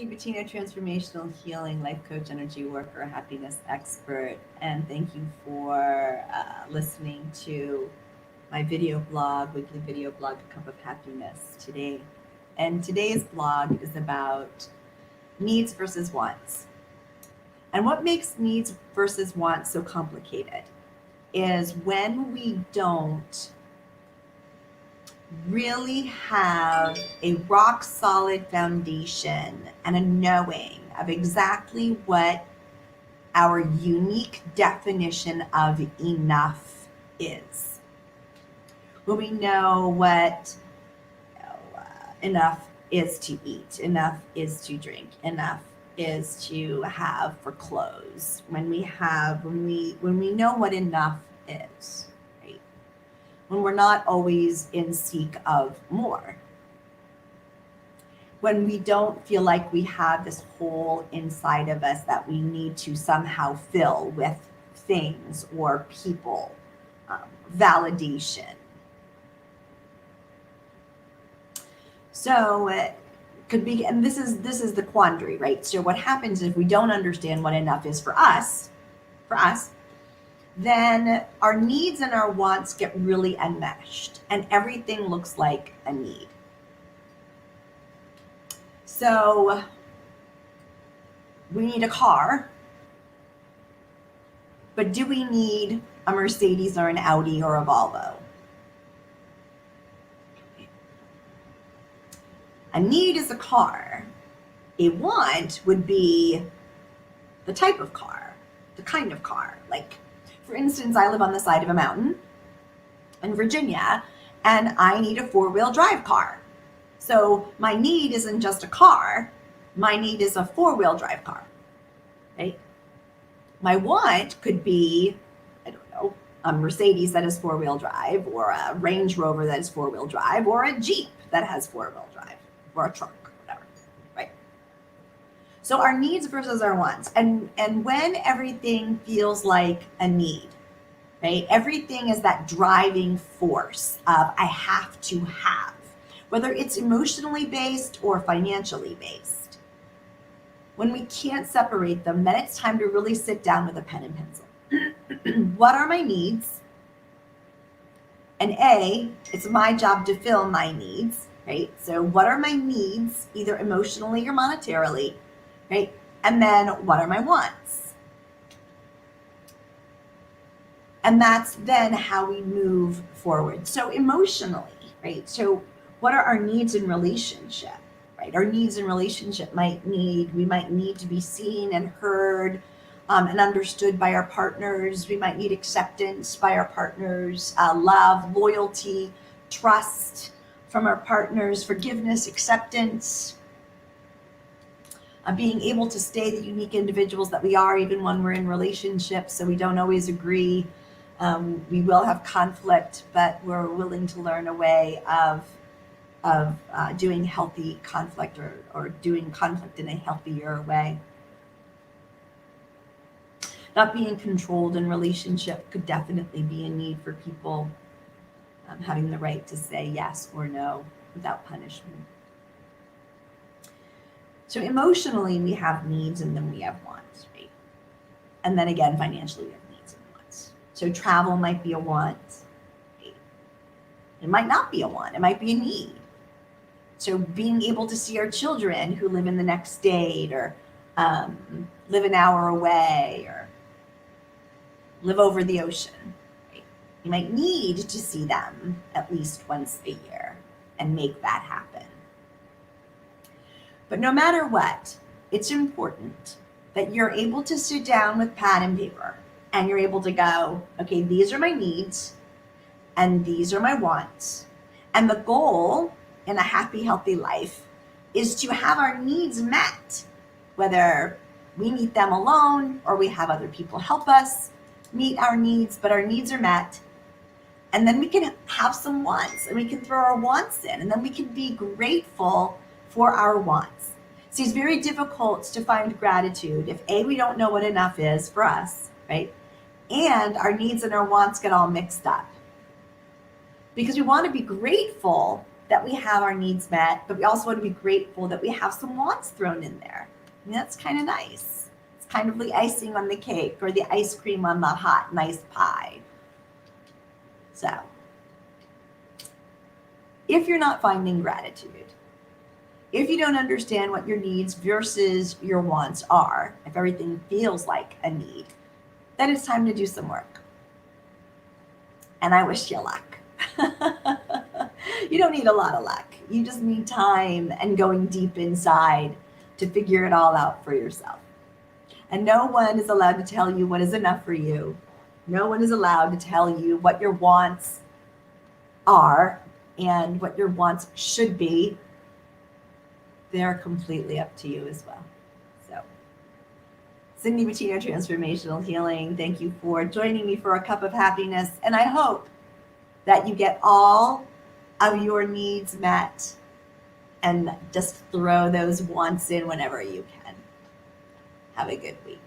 Stephanie Bettino, transformational healing, life coach, energy worker, happiness expert, and thank you for listening to my video blog, weekly video blog, A Cup of Happiness today. And today's blog is about needs versus wants. And what makes needs versus wants so complicated is when we don't really have a rock solid foundation and a knowing of exactly what our unique definition of enough is. When we know what enough is to eat, enough is to drink, enough is to have for clothes, when we know what enough is, right? When we're not always in seek of more, when we don't feel like we have this hole inside of us that we need to somehow fill with things or people, validation. So it could be, and this is the quandary, right? So what happens if we don't understand what enough is for us, then our needs and our wants get really enmeshed and everything looks like a need. So we need a car, but do we need a Mercedes or an Audi or a Volvo? A need is a car. A want would be the type of car, the kind of car. Like, for instance, I live on the side of a mountain in Virginia, and I need a 4-wheel drive car. So my need isn't just a car, my need is a 4-wheel drive car, right? My want could be, I don't know, a Mercedes that is 4-wheel drive, or a Range Rover that is 4-wheel drive, or a Jeep that has 4-wheel drive, or a truck, whatever, right? So our needs versus our wants. And when everything feels like a need, right? Everything is that driving force of I have to have, whether it's emotionally based or financially based. When we can't separate them, then it's time to really sit down with a pen and pencil. What are my needs? And it's my job to fill my needs, right? So what are my needs, either emotionally or monetarily, right? And then what are my wants? And that's then how we move forward. So emotionally, right? So what are our needs in relationship, right? Our needs in relationship we might need to be seen and heard and understood by our partners. We might need acceptance by our partners, love, loyalty, trust from our partners, forgiveness, acceptance, being able to stay the unique individuals that we are, even when we're in relationships, so we don't always agree. We will have conflict, but we're willing to learn a way of doing healthy conflict or doing conflict in a healthier way. Not being controlled in relationship could definitely be a need for people, having the right to say yes or no without punishment. So emotionally, we have needs and then we have wants, right? And then again, financially, we have needs and wants. So travel might be a want, right? It might not be a want, it might be a need. So being able to see our children who live in the next state or live an hour away or live over the ocean, right? You might need to see them at least once a year and make that happen. But no matter what, it's important that you're able to sit down with pad and paper and you're able to go, okay, these are my needs and these are my wants. And the goal in a happy, healthy life is to have our needs met, whether we meet them alone or we have other people help us meet our needs, but our needs are met. And then we can have some wants and we can throw our wants in and then we can be grateful for our wants. See, it's very difficult to find gratitude if we don't know what enough is for us, right? And our needs and our wants get all mixed up. Because we want to be grateful that we have our needs met, but we also want to be grateful that we have some wants thrown in there. And that's kind of nice. It's kind of the icing on the cake or the ice cream on the hot, nice pie. So, if you're not finding gratitude, if you don't understand what your needs versus your wants are, if everything feels like a need, then it's time to do some work. And I wish you luck. You don't need a lot of luck. You just need time and going deep inside to figure it all out for yourself. And no one is allowed to tell you what is enough for you. No one is allowed to tell you what your wants are and what your wants should be. They're completely up to you as well. So, Cindy Bettino, Transformational Healing, thank you for joining me for a cup of happiness. And I hope that you get all of your needs met and just throw those wants in whenever you can. Have a good week.